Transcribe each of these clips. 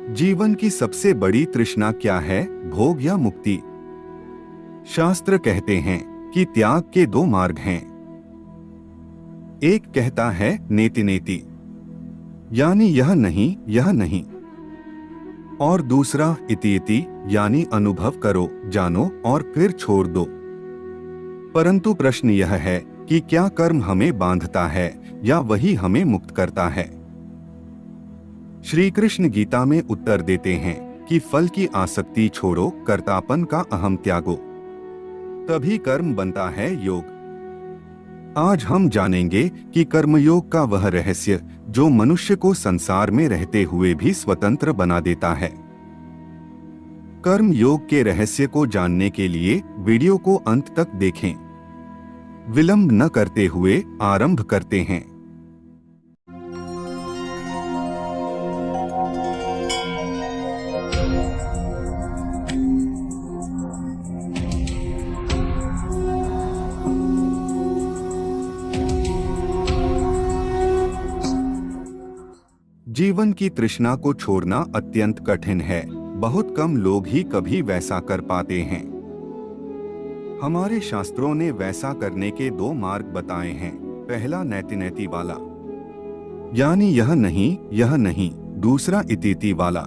जीवन की सबसे बड़ी तृष्णा क्या है, भोग या मुक्ति? शास्त्र कहते हैं कि त्याग के दो मार्ग हैं। एक कहता है नेति नेति, यानी यह नहीं यह नहीं, और दूसरा इति इति, यानी अनुभव करो, जानो और फिर छोड़ दो। परंतु प्रश्न यह है कि क्या कर्म हमें बांधता है या वही हमें मुक्त करता है? श्री कृष्ण गीता में उत्तर देते हैं कि फल की आसक्ति छोड़ो, कर्तापन का अहम त्यागो, तभी कर्म बनता है योग। आज हम जानेंगे कि कर्मयोग का वह रहस्य जो मनुष्य को संसार में रहते हुए भी स्वतंत्र बना देता है। कर्म योग के रहस्य को जानने के लिए वीडियो को अंत तक देखें। विलंब न करते हुए आरंभ करते हैं। जीवन की तृष्णा को छोड़ना अत्यंत कठिन है। बहुत कम लोग ही कभी वैसा कर पाते हैं। हमारे शास्त्रों ने वैसा करने के दो मार्ग बताए हैं। पहला नैति नैति वाला, यानी यह नहीं, दूसरा इति वाला।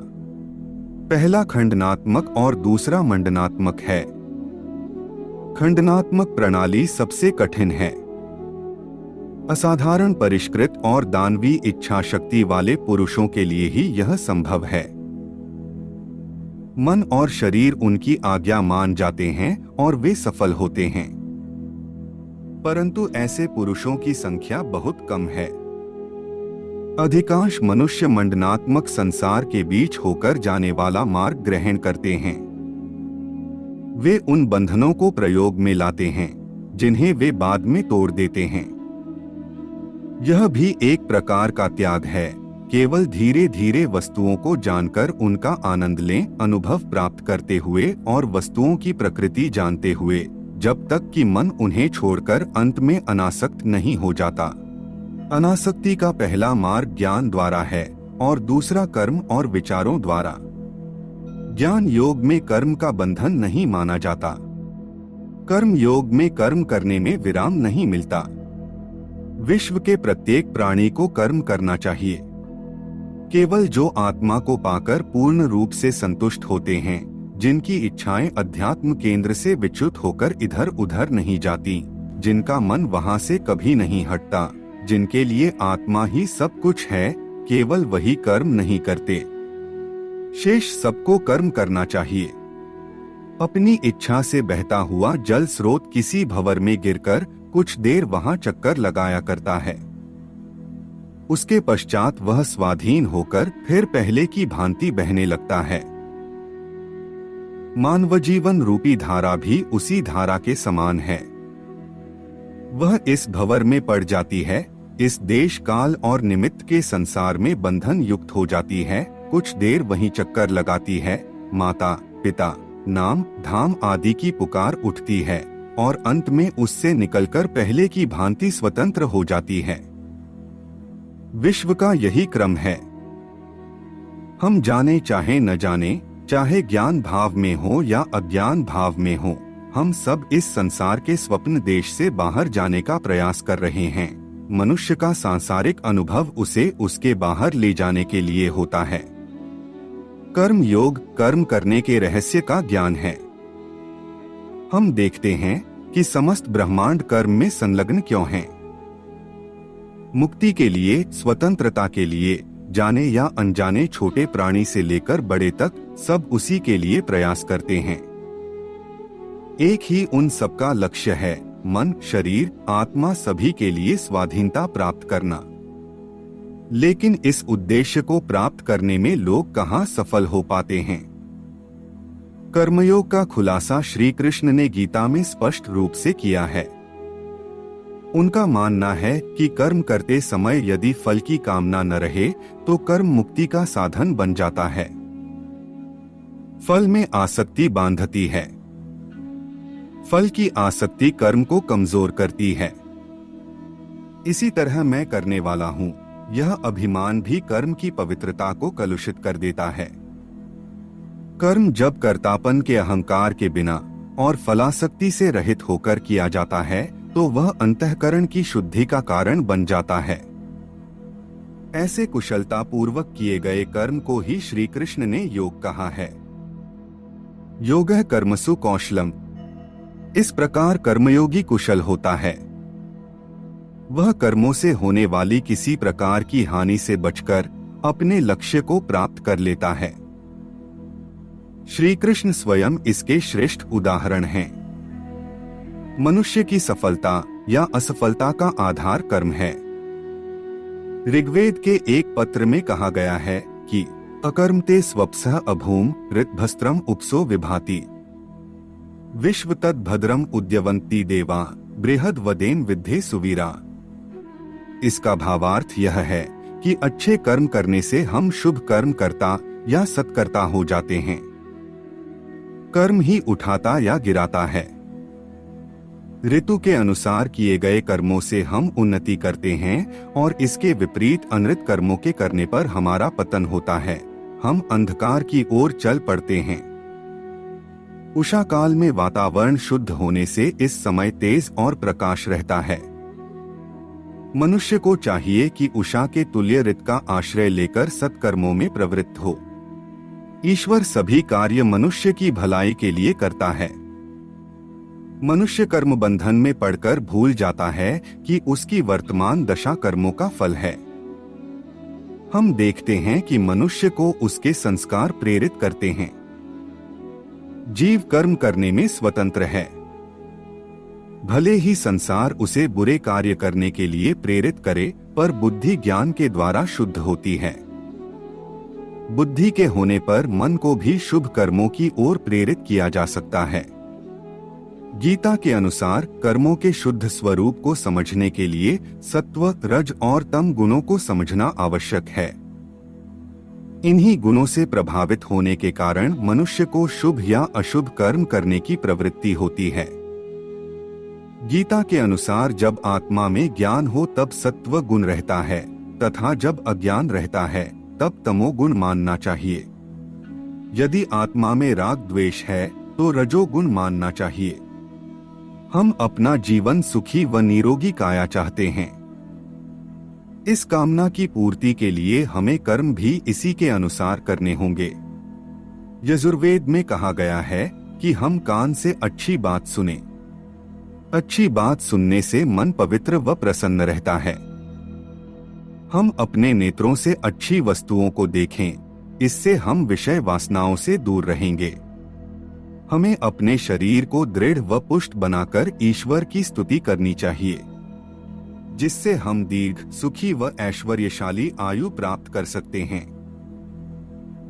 पहला खंडनात्मक और दूसरा मंडनात्मक है। खंडनात्मक प्रणाली सबसे कठिन है। असाधारण परिष्कृत और दानवी इच्छा शक्ति वाले पुरुषों के लिए ही यह संभव है। मन और शरीर उनकी आज्ञा मान जाते हैं और वे सफल होते हैं, परंतु ऐसे पुरुषों की संख्या बहुत कम है। अधिकांश मनुष्य मंडनात्मक संसार के बीच होकर जाने वाला मार्ग ग्रहण करते हैं। वे उन बंधनों को प्रयोग में लाते हैं जिन्हें वे बाद में तोड़ देते हैं। यह भी एक प्रकार का त्याग है। केवल धीरे धीरे वस्तुओं को जानकर उनका आनंद लें, अनुभव प्राप्त करते हुए और वस्तुओं की प्रकृति जानते हुए, जब तक कि मन उन्हें छोड़कर अंत में अनासक्त नहीं हो जाता। अनासक्ति का पहला मार्ग ज्ञान द्वारा है और दूसरा कर्म और विचारों द्वारा। ज्ञान योग में कर्म का बंधन नहीं माना जाता। कर्म योग में कर्म करने में विराम नहीं मिलता। विश्व के प्रत्येक प्राणी को कर्म करना चाहिए। केवल जो आत्मा को पाकर पूर्ण रूप से संतुष्ट होते हैं, जिनकी इच्छाएं अध्यात्म केंद्र से विच्युत होकर इधर उधर नहीं जाती, जिनका मन वहां से कभी नहीं हटता, जिनके लिए आत्मा ही सब कुछ है, केवल वही कर्म नहीं करते। शेष सबको कर्म करना चाहिए। अपनी इच्छा से बहता हुआ जल स्रोत किसी भंवर में गिरकर कुछ देर वहां चक्कर लगाया करता है। उसके पश्चात वह स्वाधीन होकर फिर पहले की भांति बहने लगता है। मानव जीवन रूपी धारा भी उसी धारा के समान है। वह इस भंवर में पड़ जाती है, इस देश काल और निमित्त के संसार में बंधन युक्त हो जाती है, कुछ देर वहीं चक्कर लगाती है, माता पिता नाम धाम आदि की पुकार उठती है और अंत में उससे निकलकर पहले की भांति स्वतंत्र हो जाती है। विश्व का यही क्रम है। हम जाने चाहे न जाने, चाहे ज्ञान भाव में हो या अज्ञान भाव में हो, हम सब इस संसार के स्वप्न देश से बाहर जाने का प्रयास कर रहे हैं। मनुष्य का सांसारिक अनुभव उसे उसके बाहर ले जाने के लिए होता है। कर्म योग कर्म करने के रहस्य का ज्ञान है। हम देखते हैं कि समस्त ब्रह्मांड कर्म में संलग्न क्यों हैं। मुक्ति के लिए, स्वतंत्रता के लिए, जाने या अनजाने छोटे प्राणी से लेकर बड़े तक सब उसी के लिए प्रयास करते हैं। एक ही उन सबका लक्ष्य है, मन शरीर आत्मा सभी के लिए स्वाधीनता प्राप्त करना। लेकिन इस उद्देश्य को प्राप्त करने में लोग कहाँ सफल हो पाते हैं। कर्मयोग का खुलासा श्री कृष्ण ने गीता में स्पष्ट रूप से किया है। उनका मानना है कि कर्म करते समय यदि फल की कामना न रहे तो कर्म मुक्ति का साधन बन जाता है। फल में आसक्ति बांधती है। फल की आसक्ति कर्म को कमजोर करती है। इसी तरह मैं करने वाला हूँ, यह अभिमान भी कर्म की पवित्रता को कलुषित कर देता है। कर्म जब कर्तापन के अहंकार के बिना और फलासक्ति से रहित होकर किया जाता है तो वह अंतःकरण की शुद्धि का कारण बन जाता है। ऐसे कुशलता पूर्वक किए गए कर्म को ही श्री कृष्ण ने योग कहा है। योगः कर्मसु कौशलम। इस प्रकार कर्मयोगी कुशल होता है। वह कर्मों से होने वाली किसी प्रकार की हानि से बचकर अपने लक्ष्य को प्राप्त कर लेता है। श्री कृष्ण स्वयं इसके श्रेष्ठ उदाहरण हैं। मनुष्य की सफलता या असफलता का आधार कर्म है। ऋग्वेद के एक पत्र में कहा गया है कि अकर्मते स्वप्सः अभूम ऋतभस्त्रम उपसो विभाति विश्व तद भद्रम उद्यवंती देवा बृहद वदेन विद्धे सुवीरा। इसका भावार्थ यह है कि अच्छे कर्म करने से हम शुभ कर्म करता या सत्कर्ता हो जाते हैं। कर्म ही उठाता या गिराता है। ऋतु के अनुसार किए गए कर्मों से हम उन्नति करते हैं और इसके विपरीत अनृत कर्मों के करने पर हमारा पतन होता है। हम अंधकार की ओर चल पड़ते हैं। उषा काल में वातावरण शुद्ध होने से इस समय तेज और प्रकाश रहता है। मनुष्य को चाहिए कि उषा के तुल्य ऋत का आश्रय लेकर सत्कर्मों में प्रवृत्त हो। ईश्वर सभी कार्य मनुष्य की भलाई के लिए करता है। मनुष्य कर्म बंधन में पड़कर भूल जाता है कि उसकी वर्तमान दशा कर्मों का फल है। हम देखते हैं कि मनुष्य को उसके संस्कार प्रेरित करते हैं। जीव कर्म करने में स्वतंत्र है। भले ही संसार उसे बुरे कार्य करने के लिए प्रेरित करे, पर बुद्धि ज्ञान के द्वारा शुद्ध होती है। बुद्धि के होने पर मन को भी शुभ कर्मों की ओर प्रेरित किया जा सकता है। गीता के अनुसार कर्मों के शुद्ध स्वरूप को समझने के लिए सत्व, रज और तम गुणों को समझना आवश्यक है। इन्हीं गुणों से प्रभावित होने के कारण मनुष्य को शुभ या अशुभ कर्म करने की प्रवृत्ति होती है। गीता के अनुसार जब आत्मा में ज्ञान हो तब सत्व गुण रहता है, तथा जब अज्ञान रहता है तब तमोगुण मानना चाहिए। यदि आत्मा में राग द्वेष है तो रजोगुण मानना चाहिए। हम अपना जीवन सुखी व निरोगी काया चाहते हैं। इस कामना की पूर्ति के लिए हमें कर्म भी इसी के अनुसार करने होंगे। यजुर्वेद में कहा गया है कि हम कान से अच्छी बात सुने। अच्छी बात सुनने से मन पवित्र व प्रसन्न रहता है। हम अपने नेत्रों से अच्छी वस्तुओं को देखें, इससे हम विषय वासनाओं से दूर रहेंगे। हमें अपने शरीर को दृढ़ व पुष्ट बनाकर ईश्वर की स्तुति करनी चाहिए, जिससे हम दीर्घ, सुखी व ऐश्वर्यशाली आयु प्राप्त कर सकते हैं।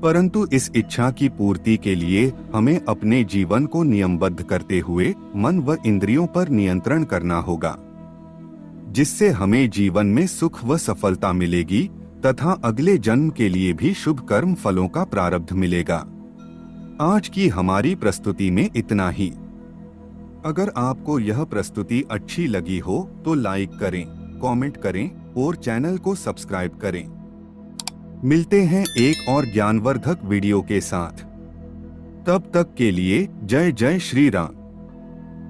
परंतु इस इच्छा की पूर्ति के लिए हमें अपने जीवन को नियमबद्ध करते हुए मन व इंद्रियों पर नियंत्रण करना होगा, जिससे हमें जीवन में सुख व सफलता मिलेगी तथा अगले जन्म के लिए भी शुभ कर्म फलों का प्रारब्ध मिलेगा। आज की हमारी प्रस्तुति में इतना ही। अगर आपको यह प्रस्तुति अच्छी लगी हो तो लाइक करें, कमेंट करें और चैनल को सब्सक्राइब करें। मिलते हैं एक और ज्ञानवर्धक वीडियो के साथ। तब तक के लिए जय जय श्री राम।